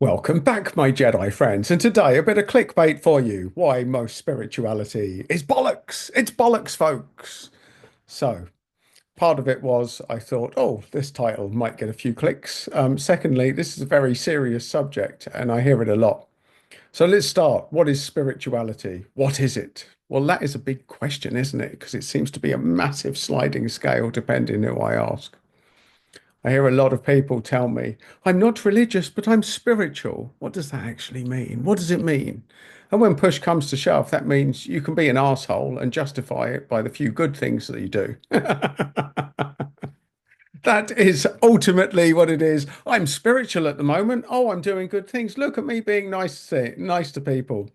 Welcome back, my Jedi friends, and today a bit of clickbait for you. Why most spirituality is bollocks. It's bollocks, folks. So, part of it was I thought, oh, this title might get a few clicks. Secondly, this is a very serious subject, and I hear it a lot. So, let's start. What is spirituality? What is it? Well, that is a big question, isn't it? Because it seems to be a massive sliding scale depending who I ask. I hear a lot of people tell me, I'm not religious, but I'm spiritual. What does that actually mean? What does it mean? And when push comes to shove, that means you can be an asshole and justify it by the few good things that you do. That is ultimately what it is. I'm spiritual at the moment. Oh, I'm doing good things. Look at me being nice to people.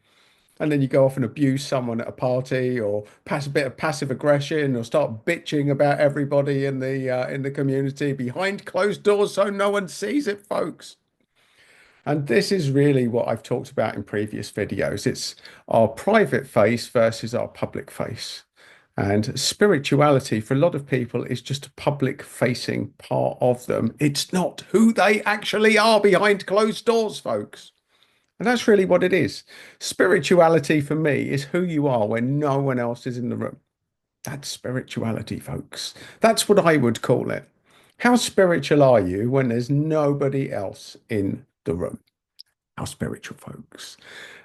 And then you go off and abuse someone at a party, or pass a bit of passive aggression, or start bitching about everybody in the community behind closed doors, so no one sees it, folks. And this is really what I've talked about in previous videos. It's our private face versus our public face. And spirituality for a lot of people is just a public facing part of them. It's not who they actually are behind closed doors, folks. And that's really what it is. Spirituality for me is who you are when no one else is in the room. That's spirituality, folks. That's what I would call it. How spiritual are you when there's nobody else in the room? How spiritual, folks.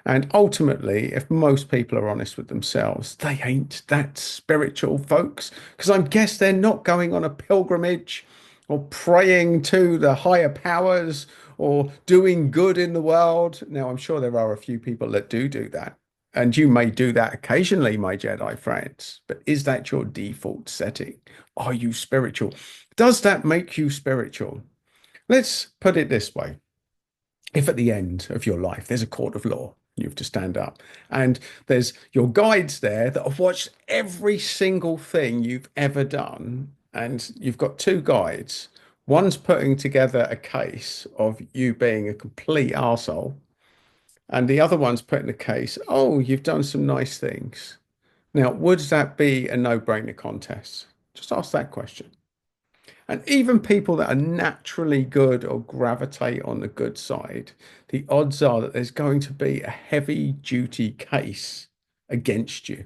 And ultimately, if most people are honest with themselves, they ain't that spiritual, folks, because I guess they're not going on a pilgrimage or praying to the higher powers or doing good in the world. Now, I'm sure there are a few people that do that. And you may do that occasionally, my Jedi friends, but is that your default setting? Are you spiritual? Does that make you spiritual? Let's put it this way. If at the end of your life there's a court of law, you have to stand up, and there's your guides there that have watched every single thing you've ever done, and you've got two guides. One's putting together a case of you being a complete arsehole, and the other one's putting a case, oh, you've done some nice things. Now, would that be a no-brainer contest? Just ask that question. And even people that are naturally good or gravitate on the good side, the odds are that there's going to be a heavy duty case against you.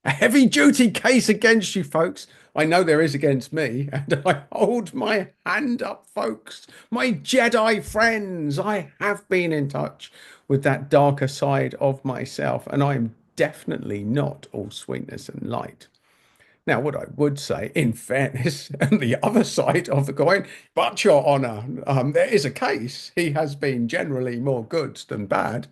A heavy duty case against you, folks. I know there is against me, and I hold my hand up, folks. My Jedi friends, I have been in touch with that darker side of myself, and I am definitely not all sweetness and light. Now, what I would say, in fairness, and the other side of the coin, but Your Honour, there is a case. He has been generally more good than bad,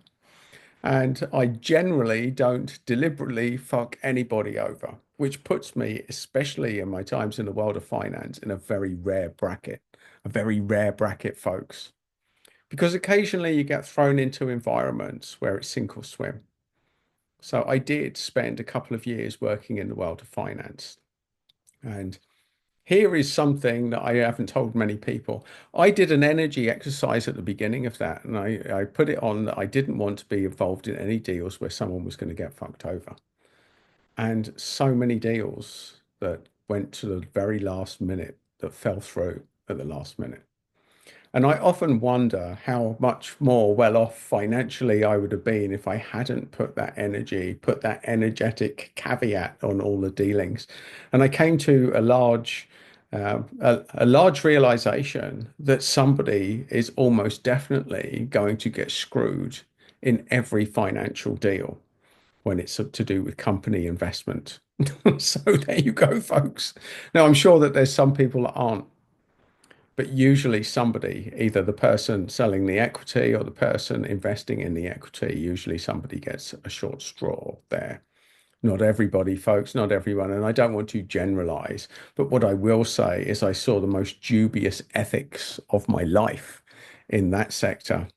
and I generally don't deliberately fuck anybody over, which puts me, especially in my times in the world of finance, in a very rare bracket, folks. Because occasionally you get thrown into environments where it's sink or swim. So I did spend a couple of years working in the world of finance. And here is something that I haven't told many people. I did an energy exercise at the beginning of that, and I put it on that I didn't want to be involved in any deals where someone was going to get fucked over. And so many deals that went to the very last minute that fell through at the last minute. And I often wonder how much more well off financially I would have been if I hadn't put that energy, put that energetic caveat on all the dealings. And I came to a large realization that somebody is almost definitely going to get screwed in every financial deal when it's to do with company investment. So there you go, folks. Now, I'm sure that there's some people that aren't, but usually somebody, either the person selling the equity or the person investing in the equity, usually somebody gets a short straw there. Not everybody, folks, not everyone. And I don't want to generalize, but what I will say is I saw the most dubious ethics of my life in that sector.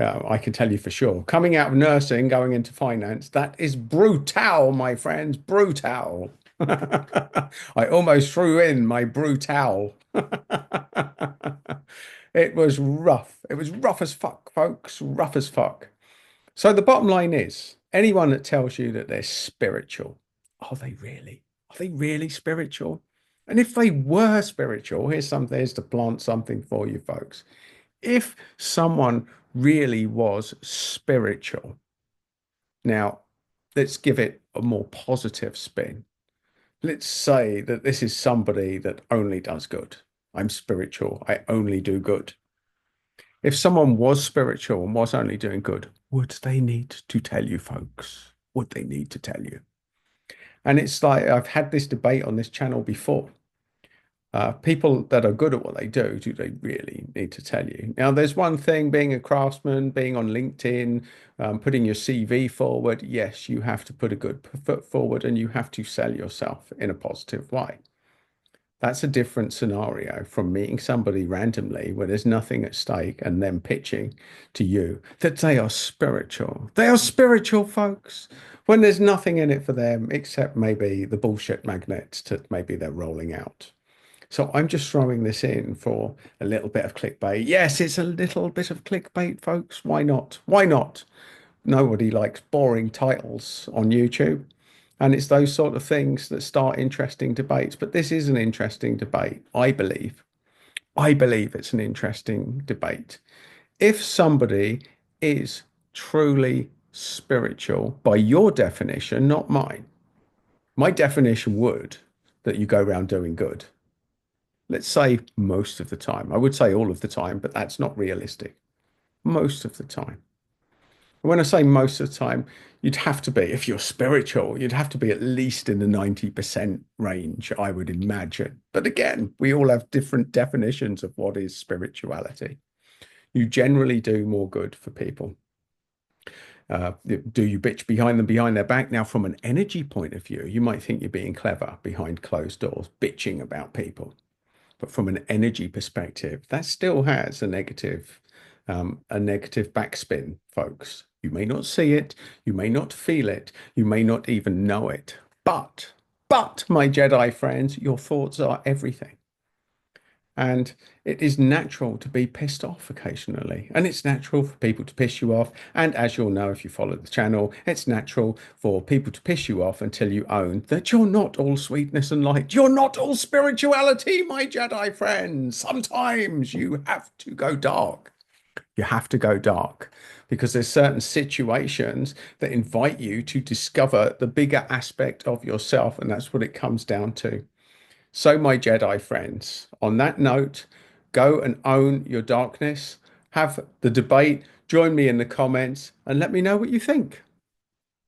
I can tell you for sure. Coming out of nursing, going into finance, that is brutal, my friends, brutal. I almost threw in my brutal. It was rough. It was rough as fuck, folks, rough as fuck. So the bottom line is, anyone that tells you that they're spiritual, are they really? Are they really spiritual? And if they were spiritual, here's to plant something for you folks. If someone really was spiritual, now let's give it a more positive spin. Let's say that this is somebody that only does good. I'm spiritual. I only do good. If someone was spiritual and was only doing good, would they need to tell you, folks? Would they need to tell you? And it's like I've had this debate on this channel before. People that are good at what they do they really need to tell you? Now, there's one thing being a craftsman, being on LinkedIn, putting your CV forward. Yes, you have to put a good foot forward and you have to sell yourself in a positive way. That's a different scenario from meeting somebody randomly where there's nothing at stake and them pitching to you that they are spiritual. They are spiritual, folks, when there's nothing in it for them except maybe the bullshit magnets that maybe they're rolling out. So I'm just throwing this in for a little bit of clickbait. Yes, it's a little bit of clickbait, folks. Why not? Why not? Nobody likes boring titles on YouTube. And it's those sort of things that start interesting debates. But this is an interesting debate, I believe. I believe it's an interesting debate. If somebody is truly spiritual, by your definition, not mine, my definition would that you go around doing good. Let's say most of the time. I would say all of the time, but that's not realistic. Most of the time. When I say most of the time, you'd have to be, if you're spiritual, you'd have to be at least in the 90% range, I would imagine. But again, we all have different definitions of what is spirituality. You generally do more good for people. Do you bitch behind them behind their back? Now, from an energy point of view, you might think you're being clever behind closed doors, bitching about people. But from an energy perspective, that still has a negative backspin, folks. You may not see it, you may not feel it, you may not even know it. But, my Jedi friends, your thoughts are everything. And it is natural to be pissed off occasionally. And it's natural for people to piss you off. And as you'll know, if you follow the channel, it's natural for people to piss you off until you own that you're not all sweetness and light. You're not all spirituality, my Jedi friends. Sometimes you have to go dark. You have to go dark because there's certain situations that invite you to discover the bigger aspect of yourself. And that's what it comes down to. So, my Jedi friends, on that note, go and own your darkness, have the debate, join me in the comments, and let me know what you think.